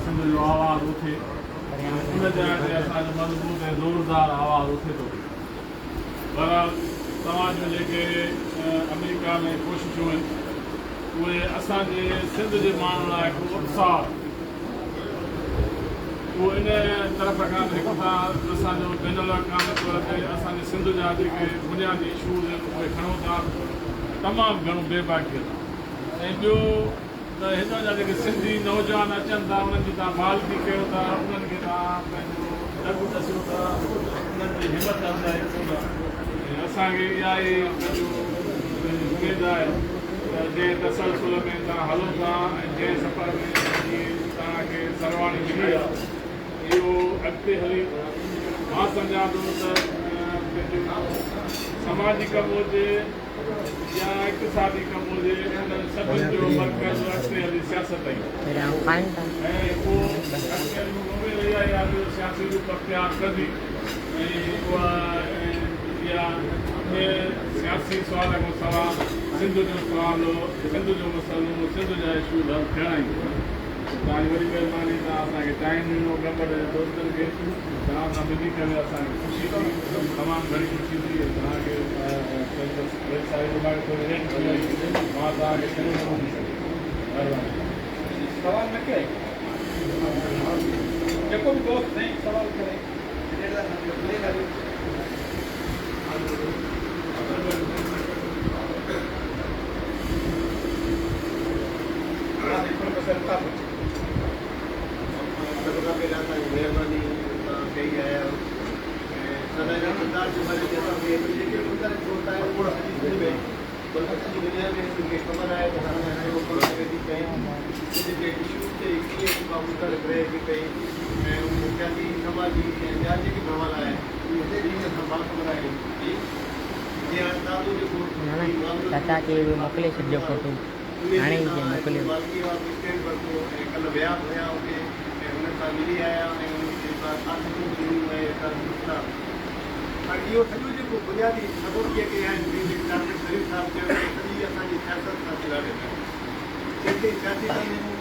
सिंध जो आवाज़ उथे उन जॻह ते असांजो मज़बूत ऐं ज़ोरदार आवाज़ उथे थो पर समाज में जेके अमेरिका में कोशिशूं आहिनि उहे असांजे सिंध जे माण्हुनि लाइ हिकु उत्साह उहो इन तरफ़ खां हिकु त असांजो बिन अक़वामी तौर ते असांजे सिंध जा जेके बुनियादी इशूज़ आहिनि उहे खणो था तमामु घणो बेबाकी था ऐं ॿियो त हिन जा जेके सिंधी नौजवान अचनि था उन्हनि जी तव्हां मालकी कयो था उन्हनि खे तव्हां पंहिंजो ॾगु ॾसियो था उन्हनि जी हिमत अफ़ज़ाई था ऐं असांखे इहा ई उमेदु आहे त जंहिं तसलसुल में तव्हां हलो था ऐं जंहिं सफ़र में तव्हांखे सरवाणी मिली आहे इहो अॻिते हली मां सम्झां थो त समाजी कमु हुजे या इक़्तिसादी कमु हुजे उन्हनि सभिनि जो मर्कज़ अॻिते हली सियासत ई ऐं पोइ अॻिते हली उमेदु इहा ई आहे सियासी रूप अख़्तियार कंदी ऐं उहा इहा सियासी सुवाल खां सवाइ सिंध जो सुवाल हो सिंध जो मसइलो सिंध जा इशू हल थियणा ई तव्हांजी वॾी महिरबानी तव्हां असांखे टाइम ॾिनो गॾु दोस्तनि खे तव्हां सां मिली करे असांखे ख़ुशी थी तमामु घणी ख़ुशी थी तव्हांखे मां तव्हांखे सवाल न कयो जेको बि दोस्त साईं सवाल करे मेहरबानी कई है सरदार जो बारे में दुनिया में ख़बर आहे त मुखियाती समाजी ऐं ॿिया जेके मामला आहे उते ख़बर आहे जीअं तव्हां जेको चाचा खे मोकिले छॾिजो फोटो हाणे ई मोकिलियो कल्ह विया हुया उते ऐं हुन सां मिली आया ऐं उनखे इहो सॼो जेको बुनियादी सबूत जेके आहिनि डॉक्टर शरीफ़ साहिब चयो सॼी असांजी सियासत सां जुड़ायल आहिनि जेके सियासी